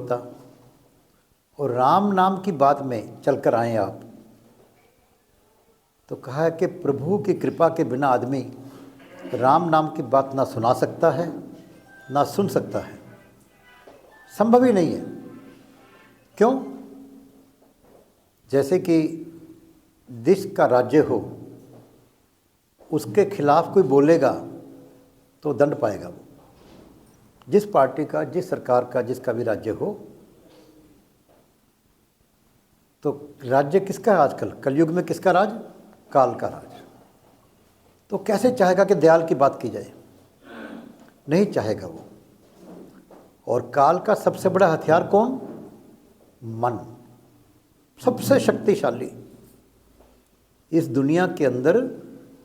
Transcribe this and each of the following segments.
होता और राम नाम की बात में चलकर आए आप, तो कहा है कि प्रभु की कृपा के बिना आदमी राम नाम की बात ना सुना सकता है ना सुन सकता है, संभव ही नहीं है। क्यों? जैसे कि देश का राज्य हो, उसके खिलाफ कोई बोलेगा तो दंड पाएगा वो। जिस पार्टी का, जिस सरकार का, जिसका भी राज्य हो, तो राज्य किसका है आजकल? कलयुग में किसका राज? काल का राज। तो कैसे चाहेगा कि दयाल की बात की जाए? नहीं चाहेगा वो। और काल का सबसे बड़ा हथियार कौन? मन। सबसे शक्तिशाली इस दुनिया के अंदर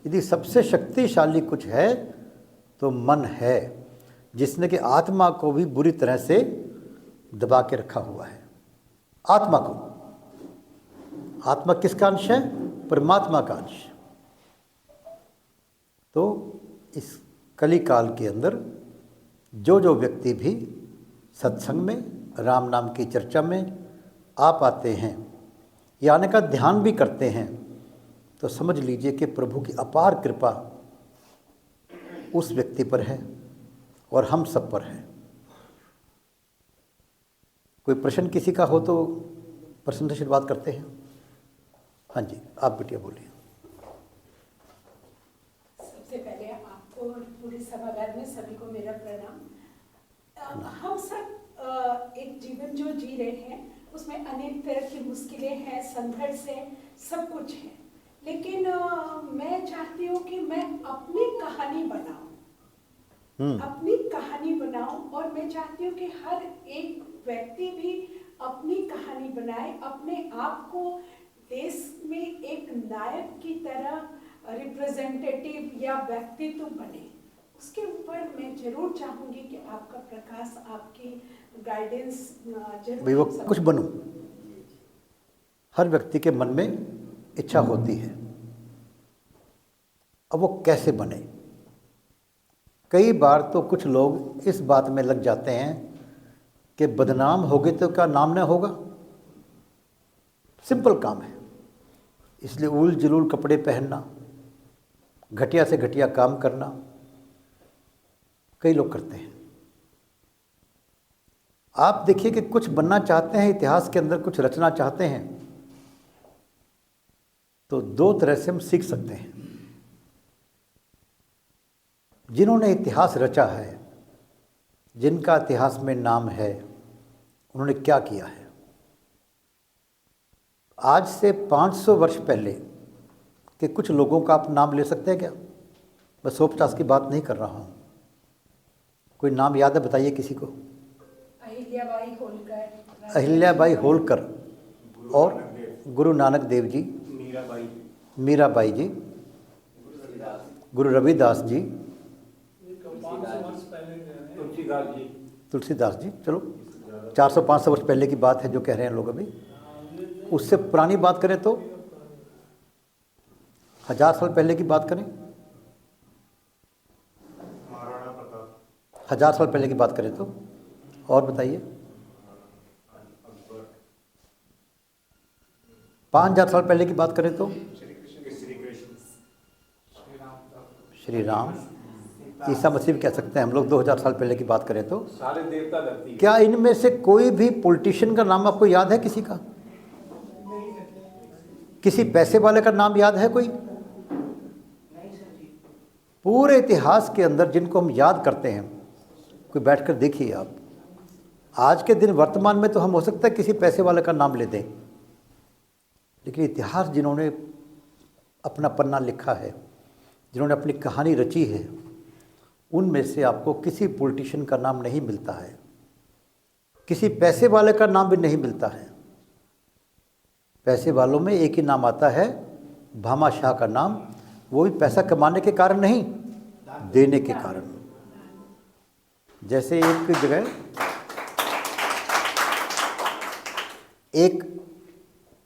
यदि सबसे शक्तिशाली कुछ है तो मन है, जिसने कि आत्मा को भी बुरी तरह से दबा के रखा हुआ है। आत्मा को, आत्मा किसका अंश है? परमात्मा का अंश। तो इस कली काल के अंदर जो जो व्यक्ति भी सत्संग में, राम नाम की चर्चा में आ पाते हैं या आने का ध्यान भी करते हैं, तो समझ लीजिए कि प्रभु की अपार कृपा उस व्यक्ति पर है और हम सब पर है। कोई प्रश्न किसी का हो तो प्रश्न से शुरुआत करते हैं। हाँ जी, आप बिटिया बोलिए। सबसे पहले आपको और पूरे सभागार में सभी को मेरा प्रणाम। हम सब एक जीवन जो जी रहे हैं उसमें अनेक तरह की मुश्किलें हैं, संघर्ष है, सब कुछ है, लेकिन मैं चाहती हूँ कि मैं अपनी कहानी बनाऊं, अपनी कहानी बनाऊं, और मैं चाहती हूँ कि हर एक व्यक्ति भी अपनी कहानी बनाए, अपने आप को देश में एक नायक की तरह रिप्रेजेंटेटिव या व्यक्तित्व बने। उसके ऊपर मैं जरूर चाहूंगी कि आपका प्रकाश, आपकी गाइडेंस जरूर। वो कुछ बनूं, हर व्यक्ति के मन में इच्छा होती है। अब वो कैसे बने? कई बार तो कुछ लोग इस बात में लग जाते हैं कि बदनाम हो गए तो क्या नाम न होगा। सिंपल काम है, इसलिए उल जुलूल कपड़े पहनना, घटिया से घटिया काम करना कई लोग करते हैं। आप देखिए कि कुछ बनना चाहते हैं, इतिहास के अंदर कुछ रचना चाहते हैं, तो दो तरह से हम सीख सकते हैं। जिन्होंने इतिहास रचा है, जिनका इतिहास में नाम है, उन्होंने क्या किया है। आज से 500 वर्ष पहले के कुछ लोगों का आप नाम ले सकते हैं क्या? मैं 150 की बात नहीं कर रहा हूँ। कोई नाम याद है? बताइए किसी को। अहिल्याबाई होलकर, अहिल्याबाई होलकर और गुरु नानक देव जी, मीराबाई जी, गुरु रविदास जी, तुलसीदास जी। चलो 400-500 वर्ष पहले की बात है जो कह रहे हैं लोग। अभी उससे पुरानी बात करें तो 1000 साल पहले की बात करें, 1000 साल पहले की बात करें तो, और बताइए 5000 साल पहले की बात करें तो श्री राम, ईसा मसीह भी कह सकते हैं हम लोग। 2000 साल पहले की बात करें तो सारे देवता धरती। क्या इनमें से कोई भी पॉलिटिशियन का नाम आपको याद है? किसी का, किसी पैसे वाले का नाम याद है कोई? पूरे इतिहास के अंदर जिनको हम याद करते हैं, कोई बैठकर देखिए आप। आज के दिन वर्तमान में तो हम हो सकता है किसी पैसे वाले का नाम ले दें, लेकिन इतिहास जिन्होंने अपना पन्ना लिखा है, जिन्होंने अपनी कहानी रची है, उनमें से आपको किसी पॉलिटिशियन का नाम नहीं मिलता है, किसी पैसे वाले का नाम भी नहीं मिलता है। पैसे वालों में एक ही नाम आता है, भामा शाह का नाम, वो भी पैसा कमाने के कारण नहीं, देने के कारण। जैसे एक जगह एक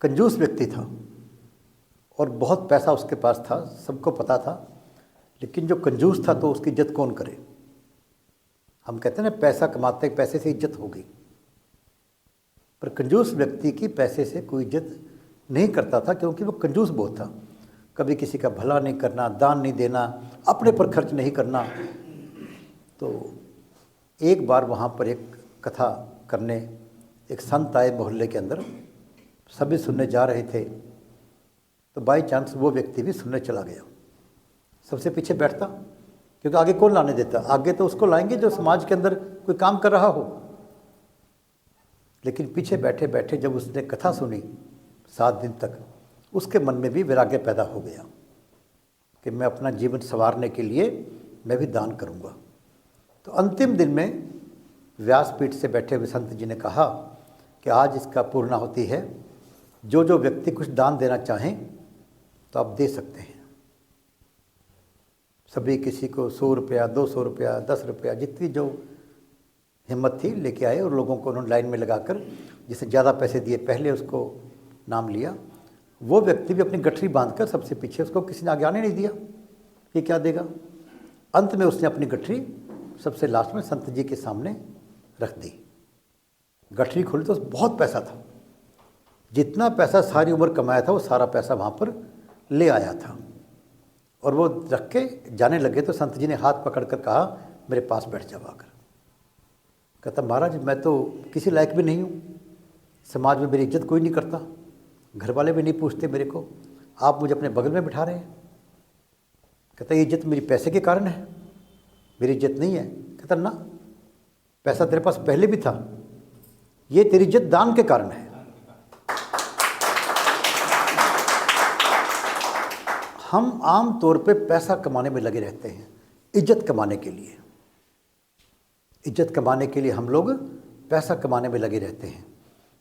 कंजूस व्यक्ति था और बहुत पैसा उसके पास था, सबको पता था, लेकिन जो कंजूस था तो उसकी इज्जत कौन करे। हम कहते हैं ना, पैसा कमाते पैसे से इज्जत होगी। पर कंजूस व्यक्ति की पैसे से कोई इज्जत नहीं करता था, क्योंकि वो कंजूस बहुत था। कभी किसी का भला नहीं करना, दान नहीं देना, अपने पर खर्च नहीं करना। तो एक बार वहाँ पर एक कथा करने एक संत आए मोहल्ले के अंदर, सभी सुनने जा रहे थे। तो बाई चांस वो व्यक्ति भी सुनने चला गया। सबसे पीछे बैठता, क्योंकि आगे कौन लाने देता, आगे तो उसको लाएंगे जो समाज के अंदर कोई काम कर रहा हो। लेकिन पीछे बैठे बैठे जब उसने कथा सुनी 7 दिन तक, उसके मन में भी वैराग्य पैदा हो गया कि मैं अपना जीवन संवारने के लिए मैं भी दान करूँगा। तो अंतिम दिन में व्यासपीठ से बैठे हुए संत जी ने कहा कि आज इसका पूर्णाहुति है, जो जो व्यक्ति कुछ दान देना चाहें तो आप दे सकते हैं। सभी किसी को 100 रुपया, 200 रुपया, 10 रुपया, जितनी जो हिम्मत थी लेके आए, और लोगों को उन्होंने लाइन में लगाकर जिसे ज़्यादा पैसे दिए पहले उसको नाम लिया। वो व्यक्ति भी अपनी गठरी बांधकर सबसे पीछे, उसको किसी ने आगे आने नहीं दिया कि क्या देगा। अंत में उसने अपनी गठरी सबसे लास्ट में संत जी के सामने रख दी। गठरी खोली तो बहुत पैसा था, जितना पैसा सारी उम्र कमाया था वो सारा पैसा वहाँ पर ले आया था। और वो रख के जाने लगे तो संत जी ने हाथ पकड़ कर कहा, मेरे पास बैठ जाओ आकर। कहता, महाराज मैं तो किसी लायक भी नहीं हूँ, समाज में मेरी इज्जत कोई नहीं करता, घर वाले भी नहीं पूछते मेरे को, आप मुझे अपने बगल में बिठा रहे हैं। कहता, ये इज्जत मेरी पैसे के कारण है, मेरी इज्जत नहीं है। कहता, ना, पैसा तेरे पास पहले भी था, ये तेरी इज्जत दान के कारण है। हम आम तौर पे पैसा कमाने में लगे रहते हैं, इज्जत कमाने के लिए। इज्जत कमाने के लिए हम लोग पैसा कमाने में लगे रहते हैं।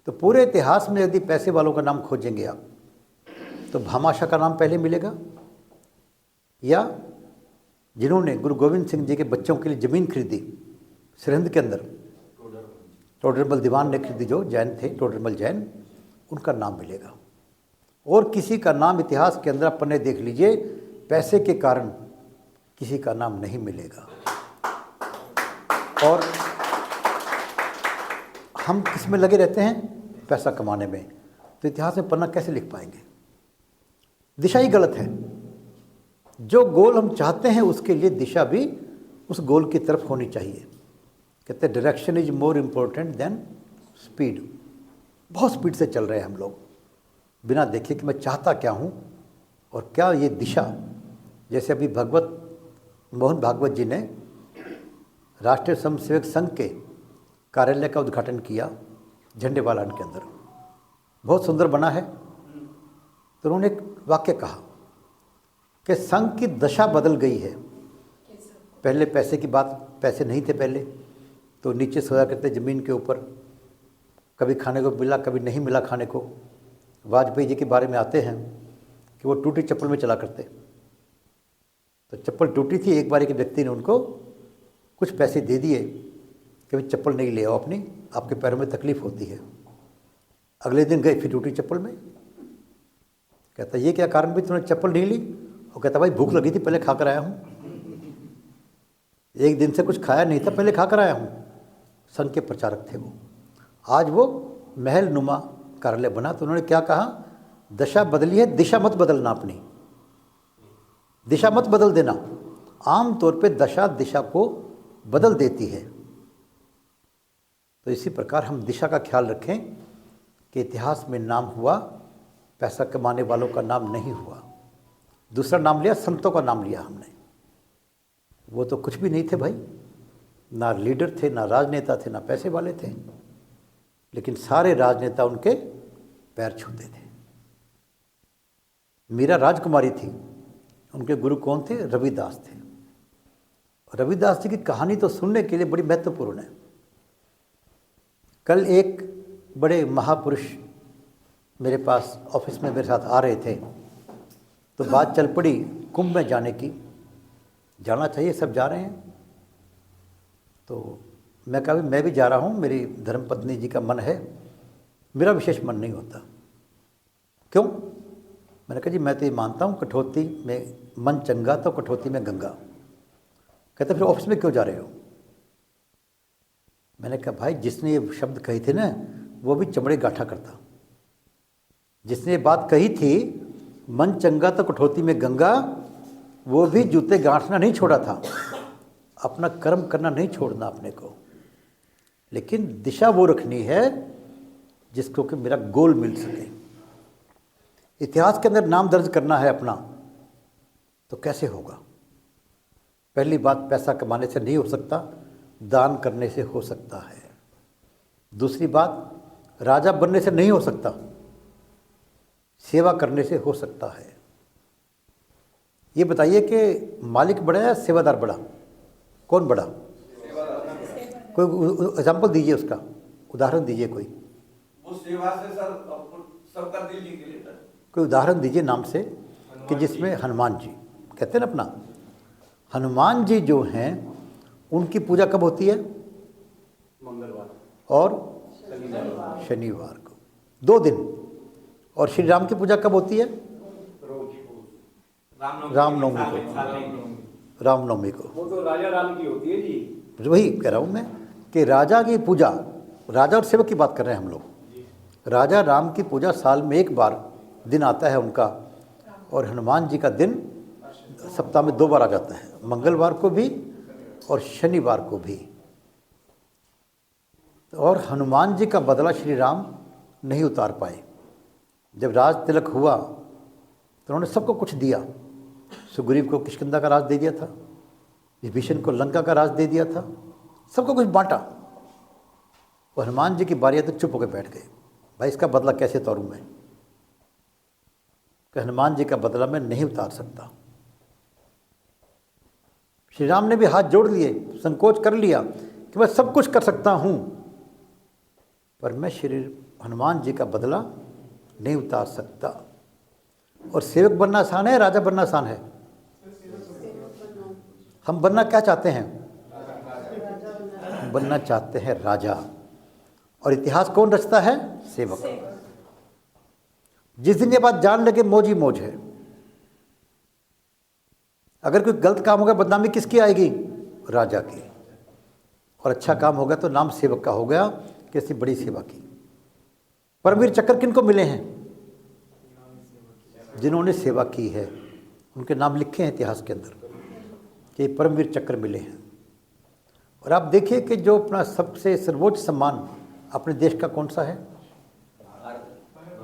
तो पूरे इतिहास में यदि पैसे वालों का नाम खोजेंगे आप, तो भामाशाह का नाम पहले मिलेगा, या जिन्होंने गुरु गोविंद सिंह जी के बच्चों के लिए ज़मीन खरीदी सरहिंद के अंदर, टोडरमल दीवान ने खरीदी, जो जैन थे टोडरमल जैन, उनका नाम मिलेगा। और किसी का नाम इतिहास के अंदर आप पन्ने देख लीजिए, पैसे के कारण किसी का नाम नहीं मिलेगा। और हम किस में लगे रहते हैं, पैसा कमाने में। तो इतिहास में पन्ना कैसे लिख पाएंगे? दिशा ही गलत है। जो गोल हम चाहते हैं उसके लिए दिशा भी उस गोल की तरफ होनी चाहिए। कहते हैं direction is more important then speed. बहुत स्पीड से चल रहे हैं हम लोग, बिना देखे कि मैं चाहता क्या हूँ और क्या ये दिशा। जैसे अभी मोहन भागवत जी ने राष्ट्रीय स्वयंसेवक संघ के कार्यालय का उद्घाटन किया झंडेवालान के अंदर, बहुत सुंदर बना है। तो उन्होंने एक वाक्य कहा कि संघ की दशा बदल गई है। पहले पैसे की बात, पैसे नहीं थे पहले, तो नीचे सोया करते ज़मीन के ऊपर, कभी खाने को मिला कभी नहीं मिला खाने को। वाजपेयी जी के बारे में आते हैं कि वो टूटी चप्पल में चला करते, तो चप्पल टूटी थी, एक बार एक व्यक्ति ने उनको कुछ पैसे दे दिए कि भाई चप्पल नहीं ले आओ अपनी, आपके पैरों में तकलीफ़ होती है। अगले दिन गए फिर टूटी चप्पल में। कहता, ये क्या कारण भी तुमने चप्पल नहीं ली? और कहता, भाई भूख लगी थी, पहले खा कर आया हूँ, एक दिन से कुछ खाया नहीं था, पहले खा कर आया हूँ। संघ के प्रचारक थे वो। आज वो महल नुमा कार्यालय बना, तो उन्होंने क्या कहा, दशा बदली है, दिशा मत बदलना, अपनी दिशा मत बदल देना। आम तौर पे दशा दिशा को बदल देती है। तो इसी प्रकार हम दिशा का ख्याल रखें कि इतिहास में नाम हुआ, पैसा कमाने वालों का नाम नहीं हुआ। दूसरा नाम लिया, संतों का नाम लिया हमने। वो तो कुछ भी नहीं थे भाई, ना लीडर थे, ना राजनेता थे, ना पैसे वाले थे, लेकिन सारे राजनेता उनके पैर छूते थे। मीरा राजकुमारी थी, उनके गुरु कौन थे? रविदास थे। रविदास जी की कहानी तो सुनने के लिए बड़ी महत्वपूर्ण है। कल एक बड़े महापुरुष मेरे पास ऑफिस में मेरे साथ आ रहे थे, तो बात चल पड़ी कुंभ में जाने की। जाना चाहिए, सब जा रहे हैं। तो मैं कहा, मैं भी जा रहा हूँ, मेरी धर्मपत्नी जी का मन है, मेरा विशेष मन नहीं होता। क्यों? मैंने कहा, जी मैं तो ये मानता हूँ कठौती में मन चंगा तो कठौती में गंगा। कहते, फिर ऑफिस में क्यों जा रहे हो? मैंने कहा, भाई जिसने ये शब्द कहे थे ना, वो भी चमड़े गांठा करता। जिसने ये बात कही थी, मन चंगा तो कठौती में गंगा, वो भी जूते गांठना नहीं छोड़ा था। अपना कर्म करना नहीं छोड़ना अपने को, लेकिन दिशा वो रखनी है जिसको कि मेरा गोल मिल सके। इतिहास के अंदर नाम दर्ज करना है अपना, तो कैसे होगा? पहली बात, पैसा कमाने से नहीं हो सकता, दान करने से हो सकता है। दूसरी बात, राजा बनने से नहीं हो सकता, सेवा करने से हो सकता है। ये बताइए कि मालिक बड़ा या सेवादार बड़ा? कौन बड़ा? कोई एग्जाम्पल दीजिए, उसका उदाहरण दीजिए कोई। वो सेवा से सर सबका दिल जीत लेता है। कोई उदाहरण दीजिए नाम से कि जिसमें हनुमान जी कहते हैं ना अपना, हनुमान जी जो हैं उनकी पूजा कब होती है? मंगलवार और शनिवार को, 2 दिन। और श्री राम की पूजा कब होती है? रामनवमी को। रामनवमी को। वो तो राजा राम की होती है जी। वही कह रहा हूँ मैं कि राजा की पूजा, राजा और सेवक की बात कर रहे हैं हम लोग। राजा राम की पूजा साल में एक बार दिन आता है उनका, और हनुमान जी का दिन सप्ताह में 2 बार आ जाता है, मंगलवार को भी और शनिवार को भी। और हनुमान जी का बदला श्री राम नहीं उतार पाए। जब राज तिलक हुआ तो उन्होंने सबको कुछ दिया। सुग्रीव को किष्किंधा का राज दे दिया था, विभीषण को लंका का राज दे दिया था, सबको कुछ बांटा। और हनुमान जी की बारी है तो चुप होकर बैठ गए, भाई इसका बदला कैसे उतारूं मैं? कि हनुमान जी का बदला मैं नहीं उतार सकता। श्री राम ने भी हाथ जोड़ लिए, संकोच कर लिया कि मैं सब कुछ कर सकता हूं, पर मैं श्री हनुमान जी का बदला नहीं उतार सकता। और सेवक बनना आसान है, राजा बनना आसान है? हम बनना क्या चाहते हैं? हम बनना चाहते हैं राजा। और इतिहास कौन रचता है? सेवक। जिस दिन ये बात जान लगे, मौज ही मौज है। अगर कोई गलत काम होगा, बदनामी किसकी आएगी? राजा की। और अच्छा काम होगा तो नाम सेवक का हो गया कि ऐसी बड़ी सेवा की। परमवीर चक्र किनको मिले हैं? जिन्होंने सेवा की है, उनके नाम लिखे हैं इतिहास के अंदर कि परमवीर चक्र मिले हैं। और आप देखिए कि जो अपना सबसे सर्वोच्च सम्मान अपने देश का कौन सा है?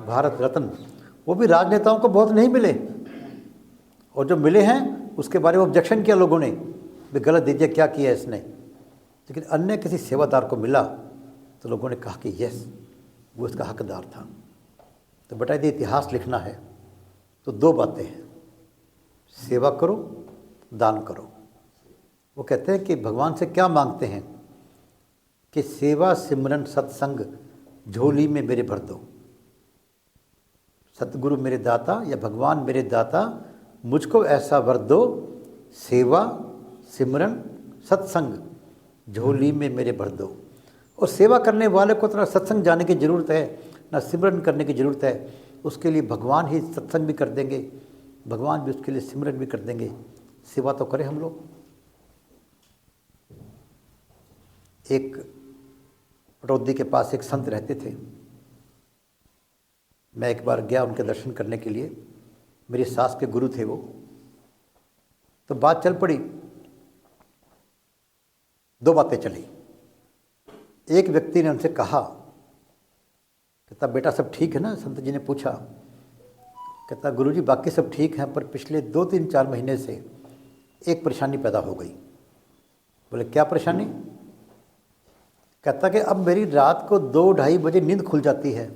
भारत रत्न। वो भी राजनेताओं को बहुत नहीं मिले, और जो मिले हैं उसके बारे में ऑब्जेक्शन किया लोगों ने, भी गलत दे दिया, क्या किया इसने। लेकिन अन्य किसी सेवादार को मिला तो लोगों ने कहा कि यस, वो इसका हकदार था। तो बेटा यदि इतिहास लिखना है तो 2 बातें हैं, सेवा करो, दान करो। वो कहते हैं कि भगवान से क्या मांगते हैं कि सेवा सिमरन सत्संग झोली में मेरे भर दो। सतगुरु मेरे दाता या भगवान मेरे दाता, मुझको ऐसा वर दो, सेवा सिमरन सत्संग झोली में मेरे भर दो। और सेवा करने वाले को तो ना सत्संग जाने की ज़रूरत है, ना सिमरन करने की ज़रूरत है। उसके लिए भगवान ही सत्संग भी कर देंगे, भगवान भी उसके लिए सिमरन भी कर देंगे। सेवा तो करें हम लोग। एक पटौदी के पास एक संत रहते थे। मैं एक बार गया उनके दर्शन करने के लिए, मेरी सास के गुरु थे वो। तो बात चल पड़ी, 2 बातें चली। एक व्यक्ति ने उनसे कहा, कहता बेटा सब ठीक है ना? संत जी ने पूछा। कहता गुरुजी बाकी सब ठीक हैं, पर पिछले 2-3-4 महीने से एक परेशानी पैदा हो गई। बोले क्या परेशानी? कहता कि अब मेरी रात को 2-2:30 बजे नींद खुल जाती है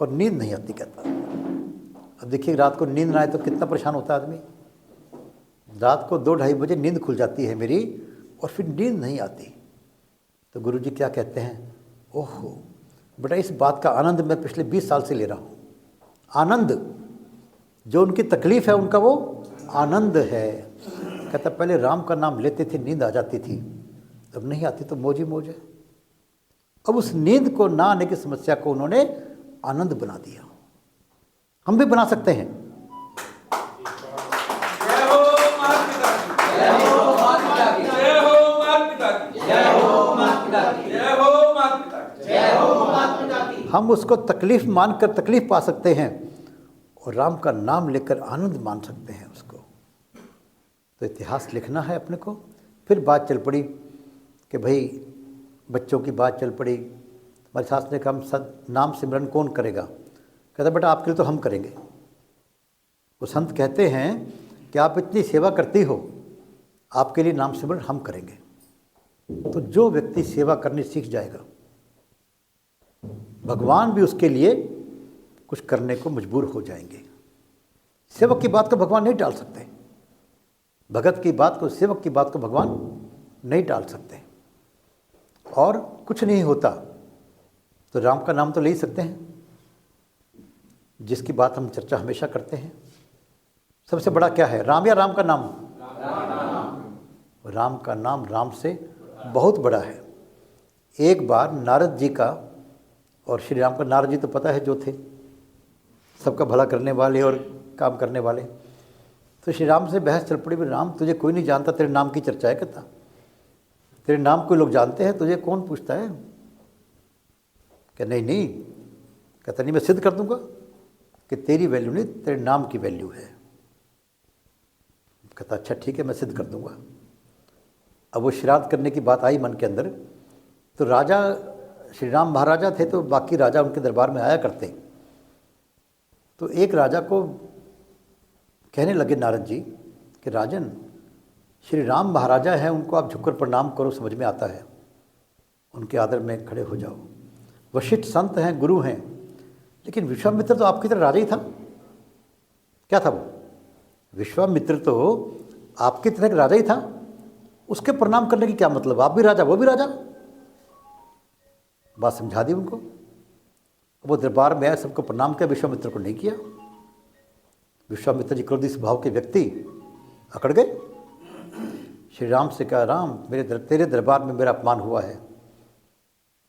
और नींद नहीं आती। कहता अब देखिए रात को नींद ना आए तो कितना परेशान होता है आदमी। रात को 2-2:30 बजे नींद खुल जाती है मेरी और फिर नींद नहीं आती। तो गुरुजी क्या कहते हैं, ओहो बेटा इस बात का आनंद मैं पिछले 20 साल से ले रहा हूँ। आनंद, जो उनकी तकलीफ़ है उनका वो आनंद है। कहता पहले राम का नाम लेते थे नींद आ जाती थी, अब नहीं आती तो मौज ही मौज है। अब उस नींद को ना आने की समस्या को उन्होंने आनंद बना दिया। हम भी बना सकते हैं। जय हो माता पिता की, जय हो माता पिता की, जय हो माता पिता की, जय हो माता पिता की, जय हो माता पिता की, जय हम उसको तकलीफ़ मानकर तकलीफ़ पा सकते हैं और राम का नाम लेकर आनंद मान सकते हैं उसको। तो इतिहास लिखना है अपने को। फिर बात चल पड़ी कि भाई बच्चों की बात चल पड़ी। हमारे सास ने कहा सद नाम सिमरन कौन करेगा? कहता बेटा आपके लिए तो हम करेंगे। वो संत कहते हैं कि आप इतनी सेवा करती हो, आपके लिए नाम सिमरन हम करेंगे। तो जो व्यक्ति सेवा करनी सीख जाएगा, भगवान भी उसके लिए कुछ करने को मजबूर हो जाएंगे। सेवक की बात को भगवान नहीं टाल सकते, भगत की बात को, सेवक की बात को भगवान नहीं टाल सकते। और कुछ नहीं होता तो राम का नाम तो ले ही सकते हैं, जिसकी बात हम चर्चा हमेशा करते हैं। सबसे बड़ा क्या है, राम या राम का नाम? राम का नाम राम से बहुत बड़ा है। एक बार नारद जी का और श्री राम का, नारद जी तो पता है जो थे सबका भला करने वाले और काम करने वाले, तो श्री राम से बहस चल पड़ी। राम तुझे कोई नहीं जानता, तेरे नाम की चर्चा है, कहता तेरे नाम को लोग जानते हैं, तुझे कौन पूछता है? क्या नहीं नहीं, कहता नहीं मैं सिद्ध कर दूंगा कि तेरी वैल्यू नहीं, तेरे नाम की वैल्यू है। कहता अच्छा ठीक है मैं सिद्ध कर दूंगा। अब वो श्राद्ध करने की बात आई मन के अंदर, तो राजा श्री राम महाराजा थे तो बाकी राजा उनके दरबार में आया करते। तो एक राजा को कहने लगे नारद जी कि राजन श्री राम महाराजा हैं, उनको आप झुककर प्रणाम करो, समझ में आता है, उनके आदर में खड़े हो जाओ। वशिष्ठ संत हैं, गुरु हैं, लेकिन विश्वामित्र तो आपकी तरह राजा ही था। क्या था वो? विश्वामित्र तो आपकी तरह एक राजा ही था, उसके प्रणाम करने की क्या मतलब? आप भी राजा वो भी राजा। बात समझा दी उनको। वो दरबार में आया, सबको प्रणाम किया, विश्वामित्र को नहीं किया। विश्वामित्र जी क्रोधी स्वभाव के व्यक्ति अकड़ गए। श्री राम से कहा राम तेरे दरबार में मेरा अपमान हुआ है,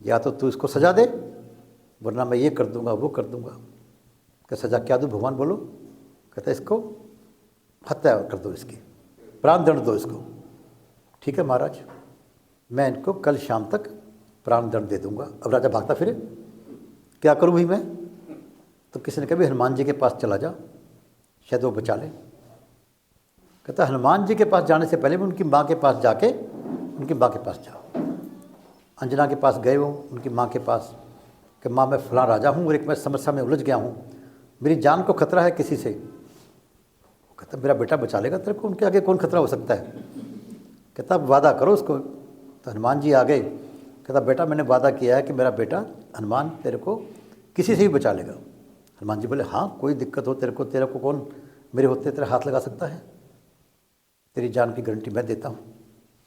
या तो तू इसको सजा दे वरना मैं ये कर दूंगा वो कर दूंगा। क्या सजा क्या दूँ भगवान बोलो? कहता इसको हत्या कर दो, इसकी प्राण दंड दो इसको। ठीक है महाराज, मैं इनको कल शाम तक प्राण दंड दे दूंगा। अब राजा भागता फिरे, क्या करूँ भाई मैं? तो किसी ने कहा भी हनुमान जी के पास चला जा, शायद वो बचा ले। कहता हनुमान जी के पास जाने से पहले भी उनकी माँ के पास जाके उनकी माँ के पास जाओ। अंजना के पास गए वो उनकी माँ के पास कि माँ मैं फलां राजा हूँ और एक मैं समस्या में उलझ गया हूँ, मेरी जान को खतरा है किसी से। वो कहता मेरा बेटा बचा लेगा तेरे को, उनके आगे कौन खतरा हो सकता है? कहता अब वादा करो उसको। तो हनुमान जी आ गए। कहता बेटा मैंने वादा किया है कि मेरा बेटा हनुमान तेरे को किसी से भी बचा लेगा। हनुमान जी बोले हाँ कोई दिक्कत हो तेरे को कौन मेरे होते तेरा हाथ लगा सकता है, तेरी जान की गारंटी मैं देता हूँ।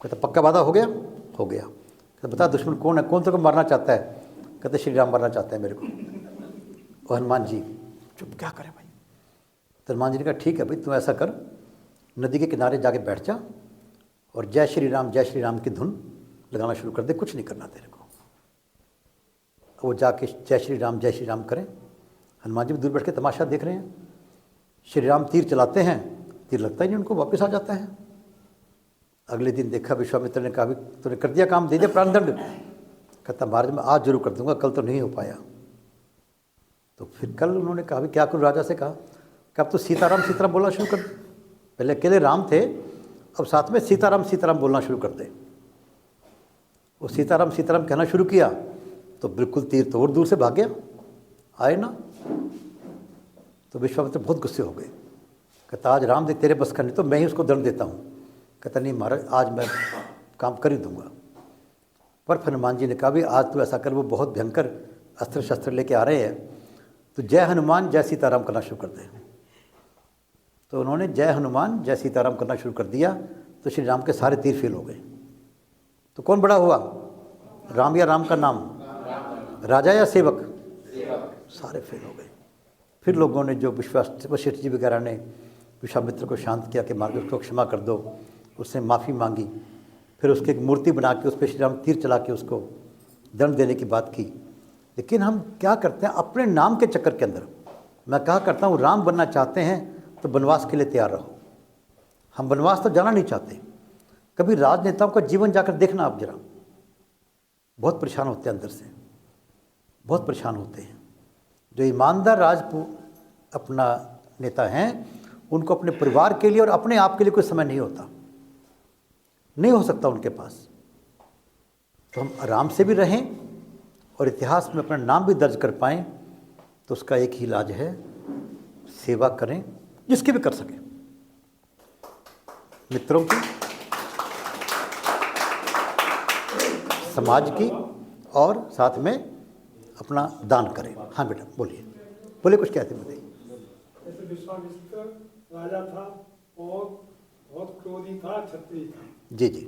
कहता पक्का वादा हो गया? हो गया। कहता बता दुश्मन कौन है, कौन तेरे को मारना चाहता है? कहते श्री राम मारना चाहते हैं मेरे को। और हनुमान जी चुप क्या करें भाई। तो हनुमान जी ने कहा ठीक है भाई तू ऐसा कर, नदी के किनारे जाके बैठ जा और जय श्री राम की धुन लगाना शुरू कर दे, कुछ नहीं करना तेरे को। वो जाके जय श्री राम करें। हनुमान जी भी दूर बैठ के तमाशा देख रहे हैं। श्री राम तीर चलाते हैं, तीर लगता ही नहीं उनको, वापस आ जाता है। अगले दिन देखा विश्वामित्र ने कहा भी तूने कर दिया काम, दे दिया प्राण दंड? कहता महाराज मैं आज जरूर कर दूंगा, कल तो नहीं हो पाया। तो फिर कल उन्होंने कहा भी क्या करूँ, राजा से कहा कि अब तो सीताराम बोलना शुरू कर। पहले अकेले राम थे, अब साथ में सीताराम बोलना शुरू कर दे। वो सीताराम कहना शुरू किया तो बिल्कुल तीर तो और दूर से भाग गया, आए ना। तो विश्वामित्र बहुत गुस्से हो गए। कहता आज राम देख तेरे बस का नहीं तो मैं ही उसको दंड देता हूँ। कहता नहीं महाराज आज मैं काम कर ही दूंगा। पर हनुमान जी ने कहा भी आज तो ऐसा कर, वो बहुत भयंकर अस्त्र शस्त्र लेके आ रहे हैं, तो जय हनुमान जय सीताराम करना शुरू कर दे। तो उन्होंने जय हनुमान जय सीताराम करना शुरू कर दिया। तो श्री राम के सारे तीर फेल हो गए। तो कौन बड़ा हुआ, राम या राम का नाम? राजा या सेवक? सारे फेल हो गए। फिर लोगों ने जो वशिष्ठ जी वगैरह ने विश्वामित्र को शांत किया कि मार्ग उसको क्षमा कर दो, उससे माफ़ी मांगी। फिर उसकी एक मूर्ति बना के उस पर श्री राम तीर चला के उसको दंड देने की बात की। लेकिन हम क्या करते हैं अपने नाम के चक्कर के अंदर, मैं कहा करता हूँ राम बनना चाहते हैं तो वनवास के लिए तैयार रहो। हम वनवास तो जाना नहीं चाहते। कभी राजनेताओं का जीवन जाकर देखना आप जरा, बहुत परेशान होते हैं अंदर से, बहुत परेशान होते हैं। जो ईमानदार अपना नेता हैं, उनको अपने परिवार के लिए और अपने आप के लिए कोई समय नहीं होता, नहीं हो सकता उनके पास। तो हम आराम से भी रहें और इतिहास में अपना नाम भी दर्ज कर पाएँ, तो उसका एक ही इलाज है, सेवा करें जिसकी भी कर सकें, मित्रों की, समाज की, और साथ में अपना दान करें। हाँ बेटा बोलिए, बोले कुछ कहते बताइए। जैसे विश्वामित्र राजा था और बहुत क्रोधी था, क्षत्रिय था। जी जी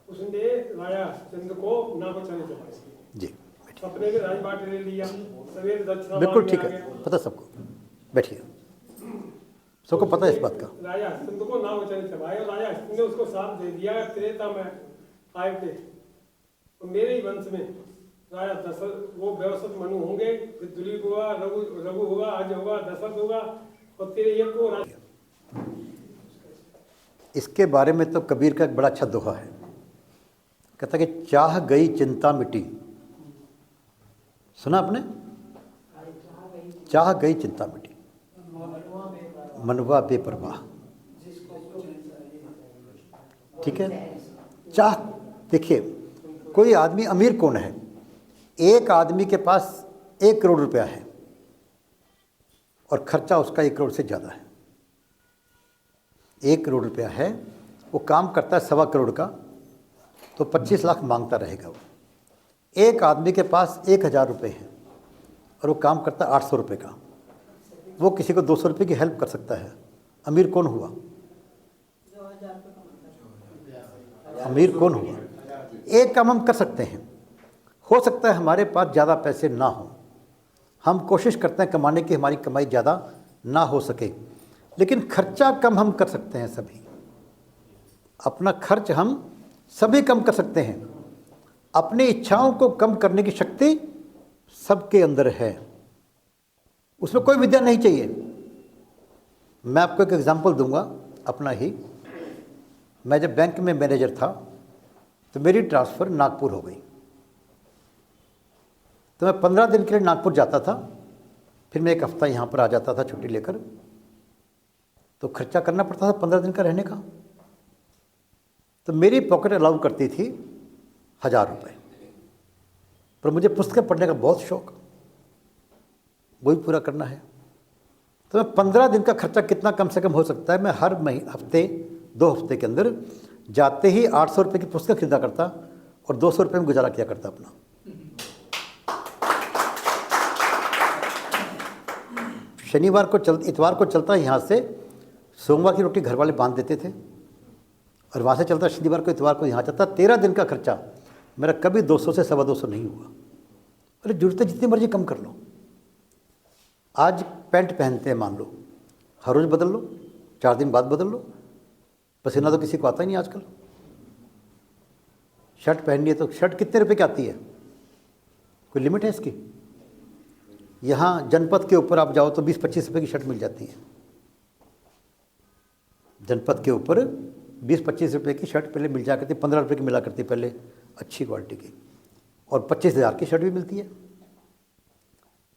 उसने राजा चंद्र को ना बचाने चला जी, सपने में राजबाट ले लिया, सवेरे दक्षिणा बिल्कुल ठीक है, पता सबको, बैठिए, सबको पता है इस बात का। राजा चंद्र को ना बचाने चला और राजा ने उसको साथ दे दिया, त्रेता में आए थे तो मेरे ही वंश में राजा दशरथ वो व्यवस्थित मनु होंगे, फिर दिलीप होगा, रघु होगा, आज होगा, दशरथ होगा और तेरे एक को राजा। इसके बारे में तो कबीर का एक बड़ा अच्छा दोहा है, कहता कि चाह गई चिंता मिटी। सुना आपने? चाह गई चिंता मिटी, मनवा बेपरवाह। ठीक है, चाह, देखिए कोई आदमी अमीर कौन है? एक आदमी के पास 1 करोड़ रुपया है और खर्चा उसका 1 करोड़ से ज़्यादा है। 1 करोड़ रुपया है, वो काम करता है 1.25 करोड़ का, तो 25 लाख मांगता रहेगा वो। एक आदमी के पास 1000 रुपये हैं और वो काम करता है 800 रुपये का, वो किसी को 200 रुपये की हेल्प कर सकता है। अमीर कौन हुआ? अमीर कौन हुआ? एक काम हम कर सकते हैं, हो सकता है हमारे पास ज़्यादा पैसे ना हो, हम कोशिश करते हैं कमाने की, हमारी कमाई ज़्यादा ना हो सके, लेकिन खर्चा कम हम कर सकते हैं। सभी अपना खर्च हम सभी कम कर सकते हैं। अपनी इच्छाओं को कम करने की शक्ति सबके अंदर है, उसमें कोई विद्या नहीं चाहिए। मैं आपको एक एग्जांपल दूंगा अपना ही। मैं जब बैंक में मैनेजर था तो मेरी ट्रांसफ़र नागपुर हो गई, तो मैं 15 दिन के लिए नागपुर जाता था, फिर मैं 1 हफ्ता यहाँ पर आ जाता था छुट्टी लेकर। तो खर्चा करना पड़ता था 15 दिन का रहने का। तो मेरी पॉकेट अलाउ करती थी 1000 रुपये, पर मुझे पुस्तकें पढ़ने का बहुत शौक, वही पूरा करना है। तो मैं 15 दिन का खर्चा कितना कम से कम हो सकता है, मैं हर हफ्ते 2 हफ्ते के अंदर जाते ही 800 रुपये की पुस्तक खरीदा करता और 200 रुपये में गुजारा किया करता अपना। शनिवार को इतवार को चलता यहाँ से, सोमवार की रोटी घर वाले बांध देते थे और वहाँ से चलता शनिवार को इतवार को यहाँ चलता। 13 दिन का खर्चा मेरा कभी 200 से 225 नहीं हुआ। अरे जरूरतें जितनी मर्जी कम कर लो। आज पैंट पहनते हैं, मान लो हर रोज़ बदल लो, 4 दिन बाद बदल लो, पसीना तो किसी को आता ही नहीं आजकल। शर्ट पहननी है तो शर्ट कितने रुपए की आती है? कोई लिमिट है इसकी? यहाँ जनपद के ऊपर आप जाओ तो 20-25 रुपये की शर्ट मिल जाती है। जनपद के ऊपर 20-25 रुपये की शर्ट पहले मिल जा करती, 15 रुपये की मिला करती पहले, अच्छी क्वालिटी की, और 25,000 की शर्ट भी मिलती है।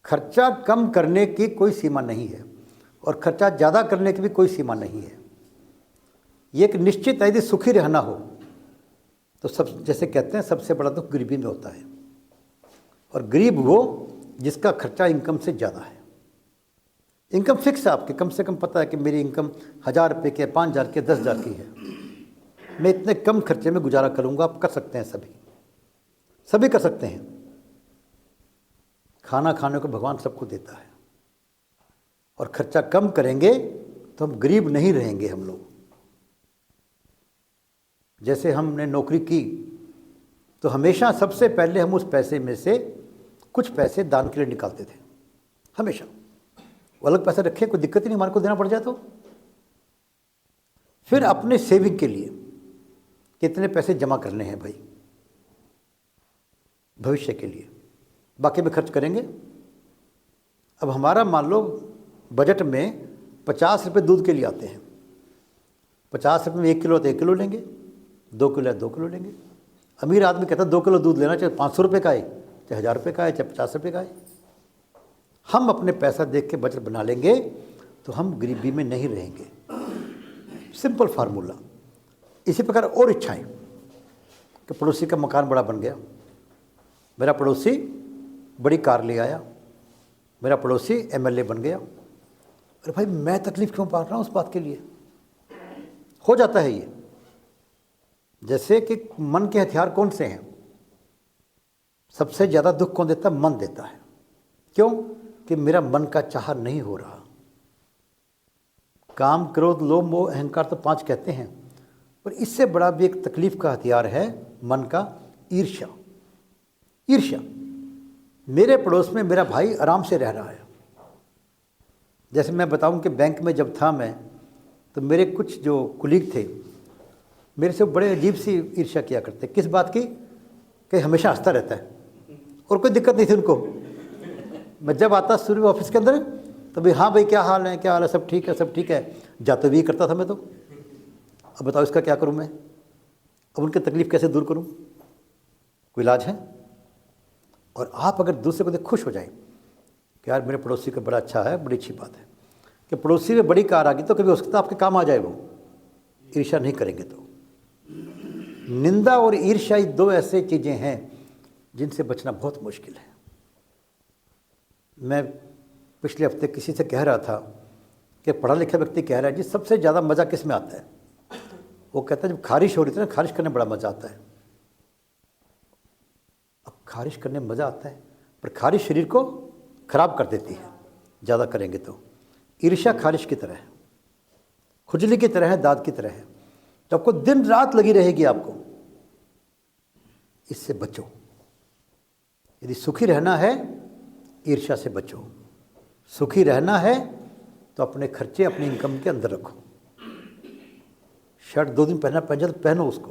खर्चा कम करने की कोई सीमा नहीं है और खर्चा ज़्यादा करने की भी कोई सीमा नहीं है। ये एक निश्चित है, यदि सुखी रहना हो तो सब, जैसे कहते हैं, सबसे बड़ा दुख गरीबी में होता है, और गरीब वो जिसका खर्चा इनकम से ज़्यादा है। इनकम फिक्स है आपकी, कम से कम पता है कि मेरी इनकम 1000 रुपये की है, 5000 की है, 10,000 की है, मैं इतने कम खर्चे में गुजारा करूँगा। आप कर सकते हैं, सभी कर सकते हैं। खाना खाने को भगवान सबको देता है, और खर्चा कम करेंगे तो हम गरीब नहीं रहेंगे। हम लोग जैसे हमने नौकरी की तो हमेशा सबसे पहले हम उस पैसे में से कुछ पैसे दान के लिए निकालते थे, हमेशा। वो अलग पैसे रखे, कोई दिक्कत ही नहीं, हमारे को देना पड़ जाए तो। फिर अपने सेविंग के लिए कितने पैसे जमा करने हैं भाई, भविष्य के लिए, बाकी में खर्च करेंगे। अब हमारा मान लो बजट में 50 रुपये दूध के लिए आते हैं, 50 रुपये में 1 किलो तो 1 किलो लेंगे, 2 किलो है 2 किलो लेंगे। अमीर आदमी कहता है 2 किलो दूध लेना चाहिए, 500 रुपये का है, चाहे 1000 रुपये का है, चाहे 50 रुपये का है। हम अपने पैसा देख के बजट बना लेंगे तो हम गरीबी में नहीं रहेंगे। Simple formula. इसी प्रकार और इच्छाएं कि पड़ोसी का मकान बड़ा बन गया, मेरा पड़ोसी बड़ी कार ले आया, मेरा पड़ोसी एमएलए बन गया। अरे भाई, मैं तकलीफ क्यों पा रहा हूँ उस बात के लिए? हो जाता है ये। जैसे कि मन के हथियार कौन से हैं? सबसे ज़्यादा दुख कौन देता है? मन देता है। क्यों? कि मेरा मन का चाह नहीं हो रहा। काम, क्रोध, लोभ, मोह, अहंकार तो 5 कहते हैं, पर इससे बड़ा भी एक तकलीफ का हथियार है मन का ईर्ष्या। ईर्ष्या। मेरे पड़ोस में मेरा भाई आराम से रह रहा है। जैसे मैं बताऊं कि बैंक में जब था मैं, तो मेरे कुछ जो कुलीग थे मेरे से बड़े अजीब सी ईर्ष्या किया करते। किस बात की? कि हमेशा हंसता रहता है और कोई दिक्कत नहीं थी उनको। मैं जब आता शुरू ऑफिस के अंदर, तभी हाँ भाई क्या हाल है, क्या हाल है, सब ठीक है, सब ठीक है। जाते भी करता था मैं तो। अब बताओ इसका क्या करूं मैं? अब उनकी तकलीफ कैसे दूर करूं? कोई इलाज है? और आप अगर दूसरे को देख खुश हो जाएं कि यार मेरे पड़ोसी का बड़ा अच्छा है, बड़ी अच्छी बात है कि पड़ोसी में बड़ी कार आ गई तो कभी हो सकता है आपके काम आ जाए वो। ईर्ष्या नहीं करेंगे तो। निंदा और ईर्ष्या ये 2 ऐसे चीज़ें हैं जिनसे बचना बहुत मुश्किल है। मैं पिछले हफ्ते किसी से कह रहा था कि पढ़ा लिखा व्यक्ति कह रहा है जी सबसे ज़्यादा मज़ा किस में आता है? वो कहता है जब खारिश हो रही थी ना, खारिश करने बड़ा मज़ा आता है। अब खारिश करने में मज़ा आता है, पर खारिश शरीर को खराब कर देती है ज़्यादा करेंगे तो। ईर्ष्या खारिश की तरह है, खुजली की तरह है, दाद की तरह है, तो आपको दिन रात लगी रहेगी आपको। इससे बचो। यदि सुखी रहना है, ईर्ष्या से बचो। सुखी रहना है तो अपने खर्चे अपनी इनकम के अंदर रखो। शर्ट 2 दिन पहना पहन जाए तो पहनो उसको,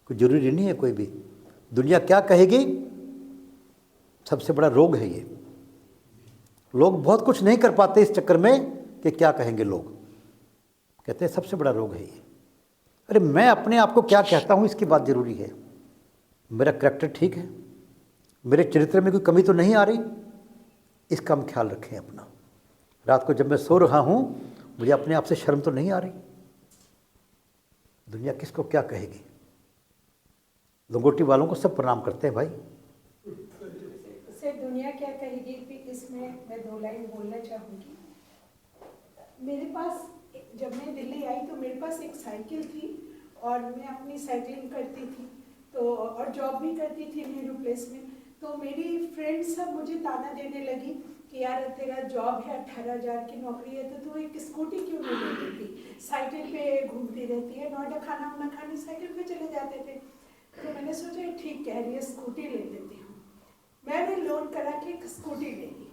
कोई जरूरी नहीं है कोई भी। दुनिया क्या कहेगी, सबसे बड़ा रोग है ये। लोग बहुत कुछ नहीं कर पाते इस चक्कर में कि क्या कहेंगे लोग। कहते हैं सबसे बड़ा रोग है ये। अरे मैं अपने आप को क्या कहता हूँ इसकी बात जरूरी है। मेरा करैक्टर ठीक है, मेरे चरित्र में कोई कमी तो नहीं आ रही, इसका हम ख्याल रखें अपना। रात को जब मैं सो रहा हूँ मुझे अपने आप से शर्म तो नहीं आ रही। दुनिया किसको क्या कहेगी? लंगोटी वालों को सब प्रणाम करते हैं भाई। से दुनिया क्या कहेगी भी इसमें मैं 2 लाइन बोलना चाहूँगी। मेरे पास जब मैं दिल्ली आई तो मेरे पास एक साइकिल थी और मैं अपनी साइकिलिंग करती थी तो, और जॉब भी करती थी नेहरू प्लेस में। तो मेरी फ्रेंड सब मुझे ताना देने लगी कि यार तेरा जॉब है, 18,000 की नौकरी है, तो तू एक स्कूटी क्यों नहीं ले लेती, साइकिल पे घूमती रहती है। नोएडा खाना वाना खाने साइकिल पे चले जाते थे। तो मैंने सोचा ठीक कह रही है, स्कूटी ले लेती हूँ। मैंने लोन करा के एक स्कूटी ले ली।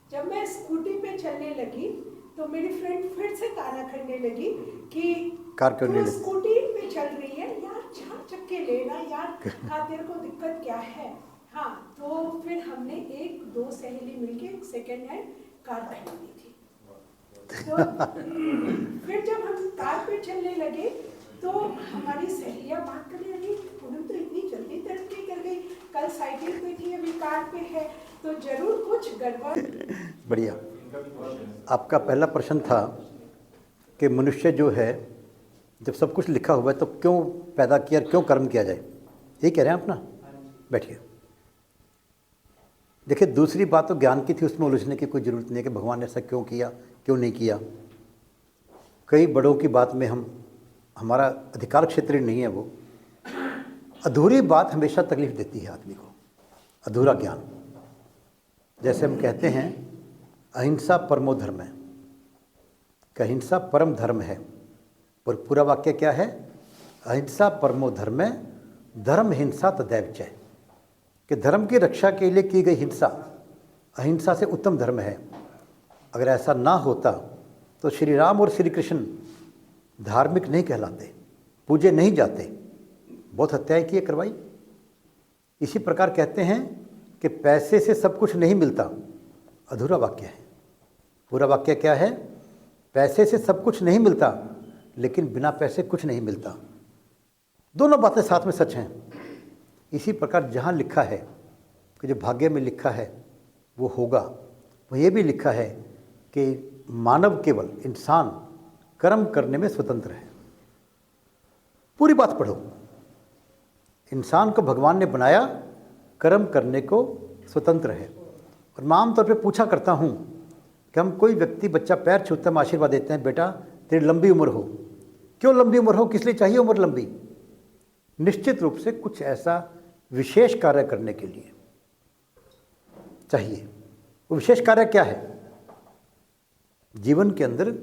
जब मैं स्कूटी पे चलने लगी तो मेरी फ्रेंड फिर से ताना करने लगी कि कार क्यों नहीं ले? स्कूटी पे चल रही है यार, 4 चक्के लेना यार, हाँ तेरे को दिक्कत क्या है। हाँ, तो फिर हमने 1-2 सहेली मिलके एक सेकेंड हैंड कार खरीदी थी। तो फिर जब हम कार पे चलने लगे तो हमारी सहेलियाँ बात करने लगी, पूनम तो इतनी जल्दी तरक्की कर गई, कल साइकिल पे थी अभी कार पे है, तो जरूर कुछ गड़बड़। बढ़िया। आपका पहला प्रश्न था कि मनुष्य जो है जब सब कुछ लिखा हुआ है तो क्यों पैदा किया, क्यों कर्म किया जाए, यही कह रहे हैं आप ना? बैठिए। देखिए, दूसरी बात तो ज्ञान की थी, उसमें उलझने की कोई ज़रूरत नहीं है कि भगवान ने ऐसा क्यों किया, क्यों नहीं किया। कई बड़ों की बात में हमारा अधिकार क्षेत्र नहीं है वो। अधूरी बात हमेशा तकलीफ देती है आदमी को, अधूरा ज्ञान। जैसे हम कहते हैं अहिंसा परमो धर्म है, कि अहिंसा परम धर्म है, पर पूरा वाक्य क्या है? अहिंसा परमो धर्म है, धर्म हिंसा तदैव च। कि धर्म की रक्षा के लिए की गई हिंसा अहिंसा से उत्तम धर्म है। अगर ऐसा ना होता तो श्री राम और श्री कृष्ण धार्मिक नहीं कहलाते, पूजे नहीं जाते, बहुत हत्याएं की करवाई। इसी प्रकार कहते हैं कि पैसे से सब कुछ नहीं मिलता, अधूरा वाक्य है। पूरा वाक्य क्या है? पैसे से सब कुछ नहीं मिलता लेकिन बिना पैसे कुछ नहीं मिलता। दोनों बातें साथ में सच हैं। इसी प्रकार जहाँ लिखा है कि जो भाग्य में लिखा है वो होगा, वो ये भी लिखा है कि मानव केवल इंसान कर्म करने में स्वतंत्र है। पूरी बात पढ़ो, इंसान को भगवान ने बनाया कर्म करने को स्वतंत्र है। और मैं आमतौर पे पूछा करता हूँ कि हम कोई व्यक्ति बच्चा पैर छूते हम आशीर्वाद देते हैं, बेटा तेरी लंबी उम्र हो। क्यों लंबी उम्र हो, किस लिए चाहिए उम्र लंबी? निश्चित रूप से कुछ ऐसा विशेष कार्य करने के लिए चाहिए। वो विशेष कार्य क्या है? जीवन के अंदर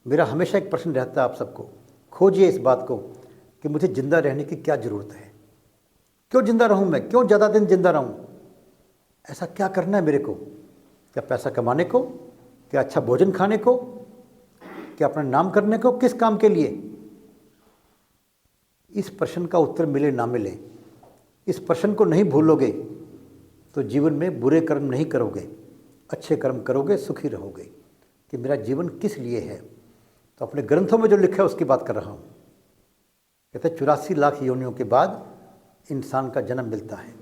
मेरा हमेशा एक प्रश्न रहता है आप सबको, खोजिए इस बात को कि मुझे जिंदा रहने की क्या ज़रूरत है, क्यों जिंदा रहूं मैं, क्यों ज़्यादा दिन जिंदा रहूं, ऐसा क्या करना है मेरे को? क्या पैसा कमाने को, क्या अच्छा भोजन खाने को, क्या अपना नाम करने को, किस काम के लिए? इस प्रश्न का उत्तर मिले ना मिले, इस प्रश्न को नहीं भूलोगे तो जीवन में बुरे कर्म नहीं करोगे, अच्छे कर्म करोगे, सुखी रहोगे। कि मेरा जीवन किस लिए है? तो अपने ग्रंथों में जो लिखा है उसकी बात कर रहा हूँ। कहते हैं 84 लाख योनियों के बाद इंसान का जन्म मिलता है।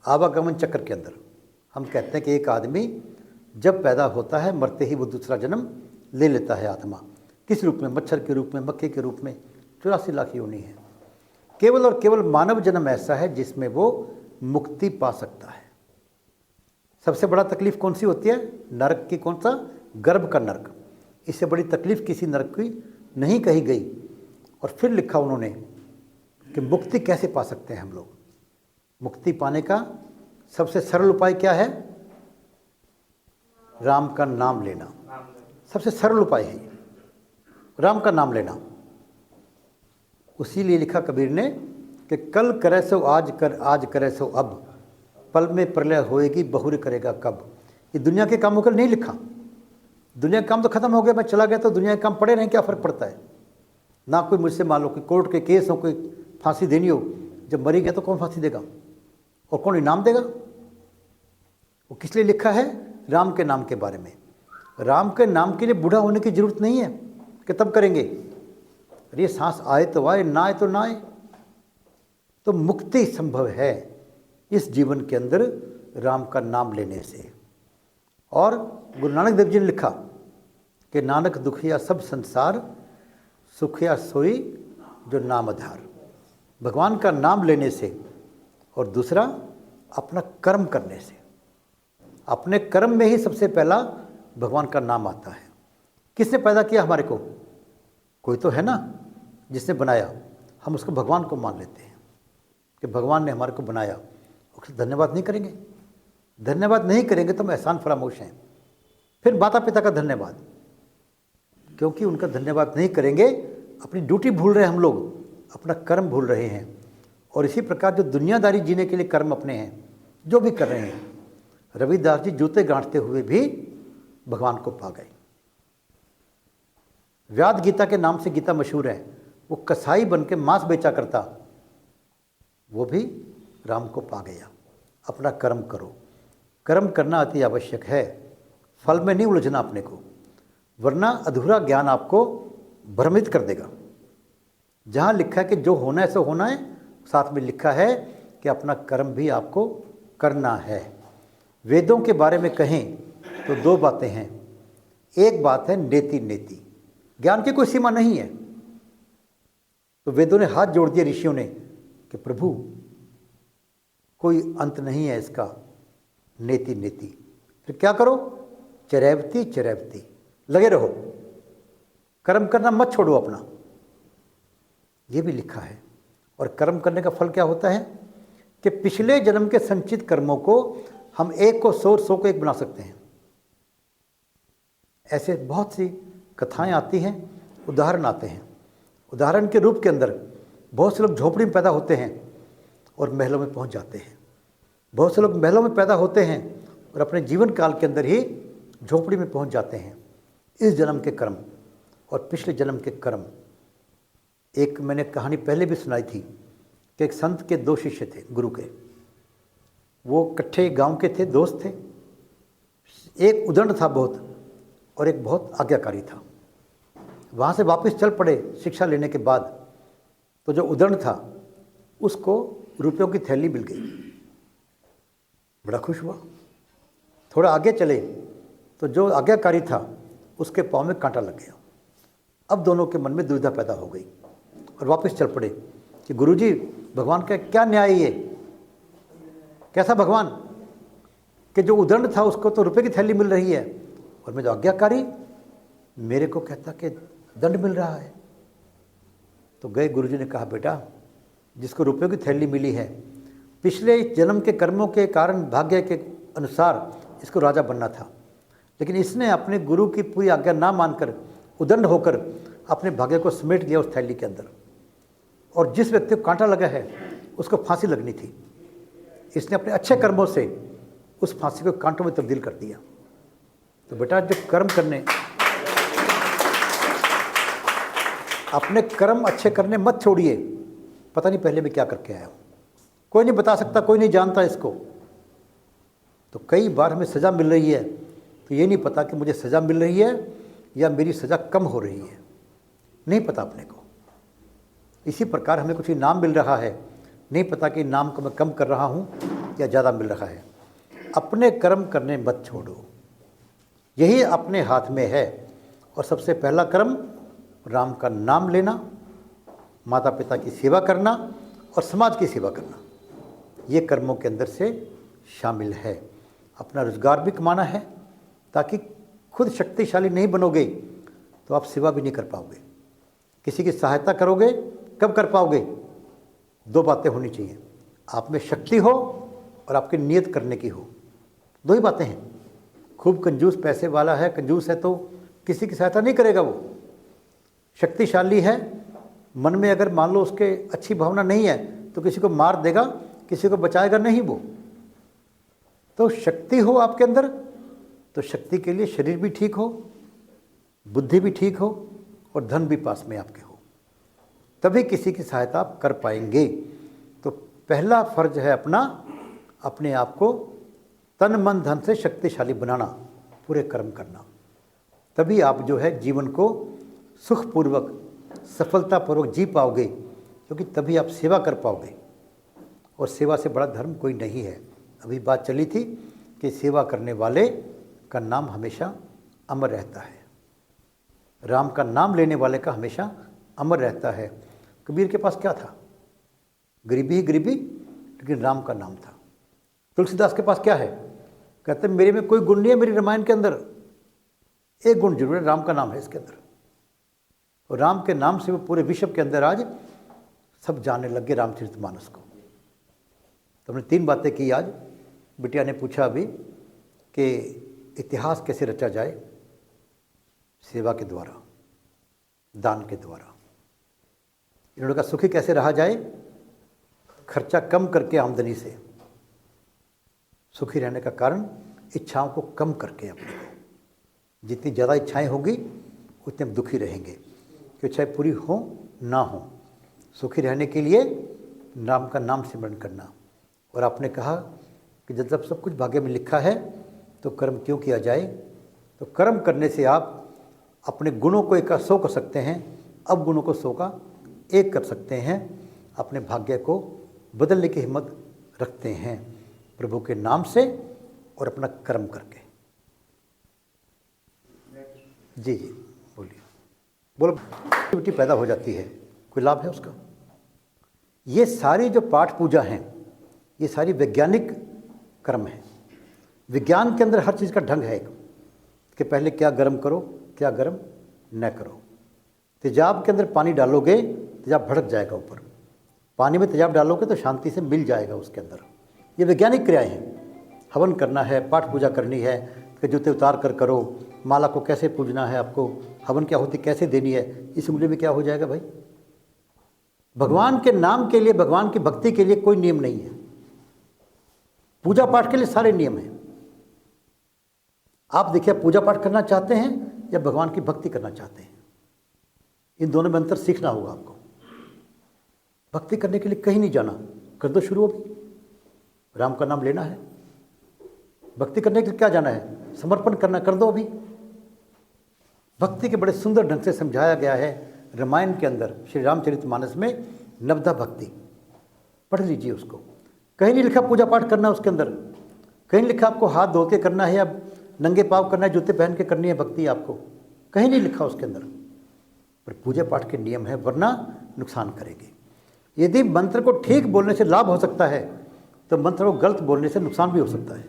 आवागमन चक्र के अंदर हम कहते हैं कि एक आदमी जब पैदा होता है मरते ही वो दूसरा जन्म ले लेता है आत्मा। किस रूप में? मच्छर के रूप में, मक्खी के रूप में। 84 लाख योनि है। केवल और केवल मानव जन्म ऐसा है जिसमें वो मुक्ति पा सकता है। सबसे बड़ा तकलीफ कौन सी होती है? नरक की। कौन सा? गर्भ का नरक। इससे बड़ी तकलीफ किसी नरक की नहीं कही गई। और फिर लिखा उन्होंने कि मुक्ति कैसे पा सकते हैं हम लोग। मुक्ति पाने का सबसे सरल उपाय क्या है? राम का नाम लेना। सबसे सरल उपाय है राम का नाम लेना। उसी लिए लिखा कबीर ने कि कल करे सो आज कर, आज करे सो अब, पल में प्रलय होएगी बहुरी करेगा कब। ये दुनिया के कामों के लिए नहीं लिखा। दुनिया के काम तो खत्म हो गया, मैं चला गया तो दुनिया के काम पड़े रहें, क्या फ़र्क पड़ता है? ना कोई मुझसे मान लो कि कोर्ट के केस हो, कोई फांसी देनी हो, जब मरी गया तो कौन फांसी देगा और कौन इनाम देगा? वो किस लिए लिखा है? राम के नाम के बारे में। राम के नाम के लिए बूढ़ा होने की जरूरत नहीं है कि तब करेंगे। अरे सांस आए तो आए, ना आए तो ना आए। तो मुक्ति संभव है इस जीवन के अंदर राम का नाम लेने से। और गुरु नानक देव जी ने लिखा कि नानक दुखिया सब संसार, सुखिया सोई जो नाम आधार। भगवान का नाम लेने से और दूसरा अपना कर्म करने से। अपने कर्म में ही सबसे पहला भगवान का नाम आता है। किसने पैदा किया हमारे को? कोई तो है ना जिसने बनाया। हम उसको भगवान को मान लेते हैं कि भगवान ने हमारे को बनाया। उससे धन्यवाद नहीं करेंगे। धन्यवाद नहीं करेंगे तो हम एहसान फरामोश हैं। फिर माता पिता का धन्यवाद, क्योंकि उनका धन्यवाद नहीं करेंगे अपनी ड्यूटी भूल रहे हैं हम लोग, अपना कर्म भूल रहे हैं। और इसी प्रकार जो दुनियादारी जीने के लिए कर्म अपने हैं, जो भी कर रहे हैं, रविदास जी जूते गांठते हुए भी भगवान को पा गए। व्याद गीता के नाम से गीता मशहूर है। वो कसाई बन के मांस बेचा करता, वो भी राम को पा गया। अपना कर्म करो। कर्म करना अति आवश्यक है। फल में नहीं उलझना अपने को, वरना अधूरा ज्ञान आपको भ्रमित कर देगा। जहाँ लिखा है कि जो होना है सो होना है, साथ में लिखा है कि अपना कर्म भी आपको करना है। वेदों के बारे में कहें तो दो बातें हैं। एक बात है नेति नेति, ज्ञान की कोई सीमा नहीं है। तो वेदों ने हाथ जोड़ दिए ऋषियों ने कि प्रभु कोई अंत नहीं है इसका, नेति नेति। फिर क्या करो? चरैवती चरैवती, लगे रहो, कर्म करना मत छोड़ो अपना। ये भी लिखा है। और कर्म करने का फल क्या होता है कि पिछले जन्म के संचित कर्मों को हम एक को 100 को एक बना सकते हैं। ऐसे बहुत सी कथाएं आती हैं, उदाहरण आते हैं। उदाहरण के रूप के अंदर बहुत से लोग झोपड़ी में पैदा होते हैं और महलों में पहुंच जाते हैं। बहुत से लोग महलों में पैदा होते हैं और अपने जीवन काल के अंदर ही झोपड़ी में पहुंच जाते हैं। इस जन्म के कर्म और पिछले जन्म के कर्म। एक मैंने कहानी पहले भी सुनाई थी कि एक संत के 2 शिष्य थे गुरु के। वो इकट्ठे गांव के थे, दोस्त थे। एक उदंड था बहुत और एक बहुत आज्ञाकारी था। वहाँ से वापस चल पड़े शिक्षा लेने के बाद। तो जो उदंड था उसको रुपयों की थैली मिल गई। बड़ा खुश हुआ। थोड़ा आगे चले तो जो आज्ञाकारी था उसके पाँव में कांटा लग गया। अब दोनों के मन में दुविधा पैदा हो गई और वापस चल पड़े कि गुरुजी, भगवान का क्या न्याय है ये? कैसा भगवान कि जो उदंड था उसको तो रुपए की थैली मिल रही है और मैं जो आज्ञाकारी मेरे को कहता कि दंड मिल रहा है। तो गए गुरुजी ने कहा, बेटा जिसको रुपयों की थैली मिली है, पिछले जन्म के कर्मों के कारण भाग्य के अनुसार इसको राजा बनना था, लेकिन इसने अपने गुरु की पूरी आज्ञा ना मानकर उदंड होकर अपने भाग्य को समेट लिया उस थैली के अंदर। और जिस व्यक्ति को कांटा लगा है उसको फांसी लगनी थी, इसने अपने अच्छे कर्मों से उस फांसी को कांटों में तब्दील कर दिया। तो बेटा जो कर्म करने, अपने कर्म अच्छे करने मत छोड़िए। पता नहीं पहले मैं क्या करके आया हूँ, कोई नहीं बता सकता, कोई नहीं जानता इसको। तो कई बार हमें सज़ा मिल रही है तो ये नहीं पता कि मुझे सज़ा मिल रही है या मेरी सज़ा कम हो रही है, नहीं पता अपने को। इसी प्रकार हमें कुछ इनाम मिल रहा है, नहीं पता कि इनाम को मैं कम कर रहा हूँ या ज़्यादा मिल रहा है। अपने कर्म करने मत छोड़ो, यही अपने हाथ में है। और सबसे पहला कर्म राम का नाम लेना, माता पिता की सेवा करना और समाज की सेवा करना, ये कर्मों के अंदर से शामिल है। अपना रोजगार भी कमाना है, ताकि खुद शक्तिशाली नहीं बनोगे तो आप सेवा भी नहीं कर पाओगे। किसी की सहायता करोगे कब कर पाओगे? दो बातें होनी चाहिए, आप में शक्ति हो और आपकी नियत करने की हो, दो ही बातें हैं। खूब कंजूस पैसे वाला है, कंजूस है, तो किसी की सहायता नहीं करेगा वो। शक्तिशाली है, मन में अगर मान लो उसके अच्छी भावना नहीं है तो किसी को मार देगा, किसी को बचाएगा नहीं वो। तो शक्ति हो आपके अंदर तो शक्ति के लिए शरीर भी ठीक हो, बुद्धि भी ठीक हो और धन भी पास में आपके हो, तभी किसी की सहायता आप कर पाएंगे। तो पहला फर्ज है अपना, अपने आप को तन मन धन से शक्तिशाली बनाना, पूरे कर्म करना, तभी आप जो है जीवन को सुखपूर्वक सफलतापूर्वक जी पाओगे, क्योंकि तभी आप सेवा कर पाओगे। और सेवा से बड़ा धर्म कोई नहीं है। अभी बात चली थी कि सेवा करने वाले का नाम हमेशा अमर रहता है, राम का नाम लेने वाले का हमेशा अमर रहता है। कबीर के पास क्या था? गरीबी ही गरीबी, लेकिन राम का नाम था। तुलसीदास के पास क्या है? कहते मेरे में कोई गुण नहीं है, मेरी रामायण के अंदर एक गुण जरूर है, राम का नाम है इसके अंदर। और राम के नाम से वो पूरे विश्व के अंदर आज सब जानने लग गए रामचरितमानस को। तो हमने 3 बातें की आज। बिटिया ने पूछा अभी कि इतिहास कैसे रचा जाए? सेवा के द्वारा, दान के द्वारा। इन्होंने कहा सुखी कैसे रहा जाए? खर्चा कम करके आमदनी से। सुखी रहने का कारण इच्छाओं को कम करके अपने को। जितनी ज़्यादा इच्छाएं होगी उतने हम दुखी रहेंगे, कि इच्छाएं पूरी हो ना हो। सुखी रहने के लिए राम का नाम सिमरन करना। और आपने कहा कि जब सब कुछ भाग्य में लिखा है तो कर्म क्यों किया जाए? तो कर्म करने से आप अपने गुणों को 1 का 100 कर सकते हैं, अब गुणों को 100 का 1 कर सकते हैं। अपने भाग्य को बदलने की हिम्मत रखते हैं प्रभु के नाम से और अपना कर्म करके। जी जी बोलिए, बोलो। एक्टिविटी पैदा हो जाती है, कोई लाभ है उसका? ये सारी जो पाठ पूजा हैं, ये सारी वैज्ञानिक कर्म है। विज्ञान के अंदर हर चीज़ का ढंग है कि पहले क्या गर्म करो, क्या गर्म न करो। तेजाब के अंदर पानी डालोगे, तेजाब भड़क जाएगा ऊपर। पानी में तेजाब डालोगे तो शांति से मिल जाएगा उसके अंदर। ये वैज्ञानिक क्रियाएं हैं। हवन करना है, पाठ पूजा करनी है, कि जूते उतार कर करो। माला को कैसे पूजना है आपको, हवन क्या होती कैसे देनी है, इस उंगली में क्या हो जाएगा भाई। भगवान के नाम के लिए, भगवान की भक्ति के लिए कोई नियम नहीं है। पूजा पाठ के लिए सारे नियम हैं। आप देखिए, पूजा पाठ करना चाहते हैं या भगवान की भक्ति करना चाहते हैं? इन दोनों में अंतर सीखना होगा आपको। भक्ति करने के लिए कहीं नहीं जाना, कर दो शुरू अभी। राम का नाम लेना है। भक्ति करने के लिए क्या जाना है? समर्पण करना, कर दो अभी। भक्ति के बड़े सुंदर ढंग से समझाया गया है रामायण के अंदर, श्री रामचरितमानस में नवधा भक्ति। पढ़ लीजिए उसको, कहीं नहीं लिखा पूजा पाठ करना उसके अंदर। कहीं लिखा आपको हाथ धो के करना है या नंगे पाँव करना है, जूते पहन के करनी है भक्ति आपको, कहीं नहीं लिखा उसके अंदर। पर पूजा पाठ के नियम है, वरना नुकसान करेगी। यदि मंत्र को ठीक बोलने से लाभ हो सकता है तो मंत्र को गलत बोलने से नुकसान भी हो सकता है।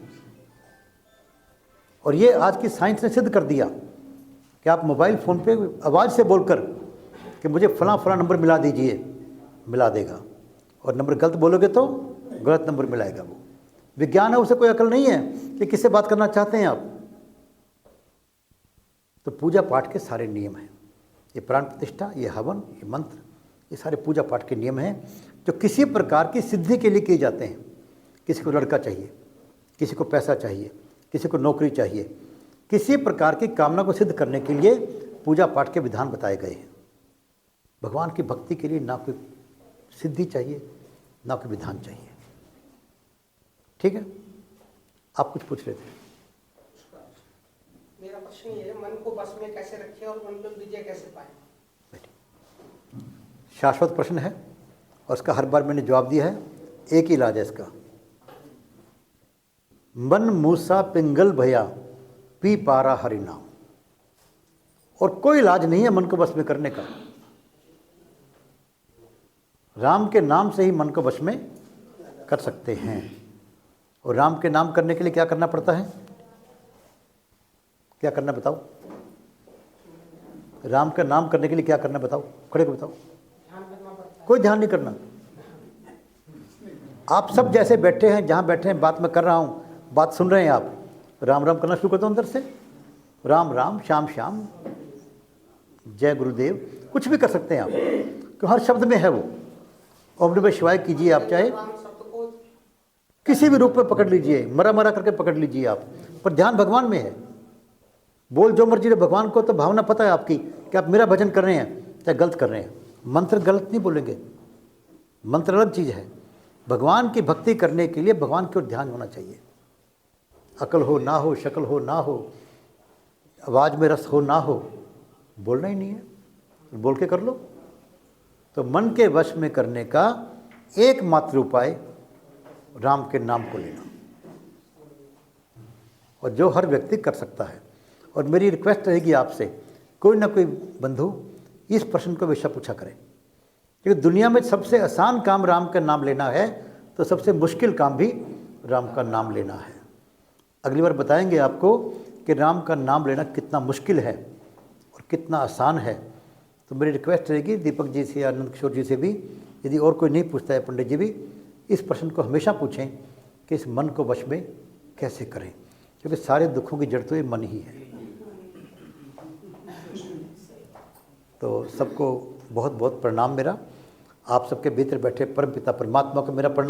और ये आज की साइंस ने सिद्ध कर दिया कि आप मोबाइल फ़ोन पे आवाज़ से बोलकर कि मुझे फलां फलां नंबर मिला दीजिए, मिला देगा, और नंबर गलत बोलोगे तो गलत नंबर मिलाएगा वो। विज्ञान है, उसे कोई अकल नहीं है कि किससे बात करना चाहते हैं आप। तो पूजा पाठ के सारे नियम हैं, ये प्राण प्रतिष्ठा, ये हवन, ये मंत्र, ये सारे पूजा पाठ के नियम हैं जो किसी प्रकार की सिद्धि के लिए किए जाते हैं। किसी को लड़का चाहिए, किसी को पैसा चाहिए, किसी को नौकरी चाहिए, किसी प्रकार की कामना को सिद्ध करने के लिए पूजा पाठ के विधान बताए गए हैं। भगवान की भक्ति के लिए ना कोई सिद्धि चाहिए, ना कोई विधान चाहिए। ठीक है, आप कुछ पूछ रहे थे? मेरा प्रश्न ये है, मन को बस में कैसे रखें और मन पर विजय कैसे पाएं? शाश्वत प्रश्न है और उसका हर बार मैंने जवाब दिया है। एक ही इलाज है इसका, मन मूसा पिंगल भया पी पारा हरि नाम। और कोई इलाज नहीं है मन को बस में करने का। राम के नाम से ही मन को वश में कर सकते हैं। और राम के नाम करने के लिए क्या करना पड़ता है? क्या करना बताओ? राम का नाम करने के लिए क्या करना बताओ? खड़े को बताओ। कोई ध्यान नहीं करना। आप सब जैसे बैठे हैं, जहाँ बैठे हैं, बात मैं कर रहा हूँ, बात सुन रहे हैं आप, राम राम करना शुरू कर दो अंदर से। राम राम, श्याम श्याम, जय गुरुदेव, कुछ भी कर सकते हैं आप, क्योंकि हर शब्द में है वो। ओम नमः शिवाय कीजिए आप, चाहे किसी भी रूप में पकड़ लीजिए, मरा मरा करके पकड़ लीजिए आप, पर ध्यान भगवान में है। बोल जो मर्जी रहे भगवान को, तो भावना पता है आपकी कि आप मेरा भजन कर रहे हैं चाहे गलत कर रहे हैं। मंत्र गलत नहीं बोलेंगे, मंत्र अलग चीज़ है। भगवान की भक्ति करने के लिए भगवान की ओर ध्यान होना चाहिए। अकल हो ना हो, शक्ल हो ना हो, आवाज़ में रस हो ना हो, बोलना ही नहीं है, बोल के कर लो। तो मन के वश में करने का एकमात्र उपाय राम के नाम को लेना, और जो हर व्यक्ति कर सकता है। और मेरी रिक्वेस्ट रहेगी आपसे, कोई ना कोई बंधु इस प्रश्न को हमेशा पूछा करें, क्योंकि दुनिया में सबसे आसान काम राम का नाम लेना है, तो सबसे मुश्किल काम भी राम का नाम लेना है। अगली बार बताएंगे आपको कि राम का नाम लेना कितना मुश्किल है और कितना आसान है। तो मेरी रिक्वेस्ट रहेगी दीपक जी से या आनंद किशोर जी से भी, यदि और कोई नहीं पूछता है, पंडित जी भी इस प्रश्न को हमेशा पूछें कि इस मन को वश में कैसे करें, क्योंकि सारे दुखों की जड़ तो ये मन ही है। तो सबको बहुत बहुत प्रणाम मेरा। आप सबके भीतर बैठे परम पिता परमात्मा को मेरा प्रणाम।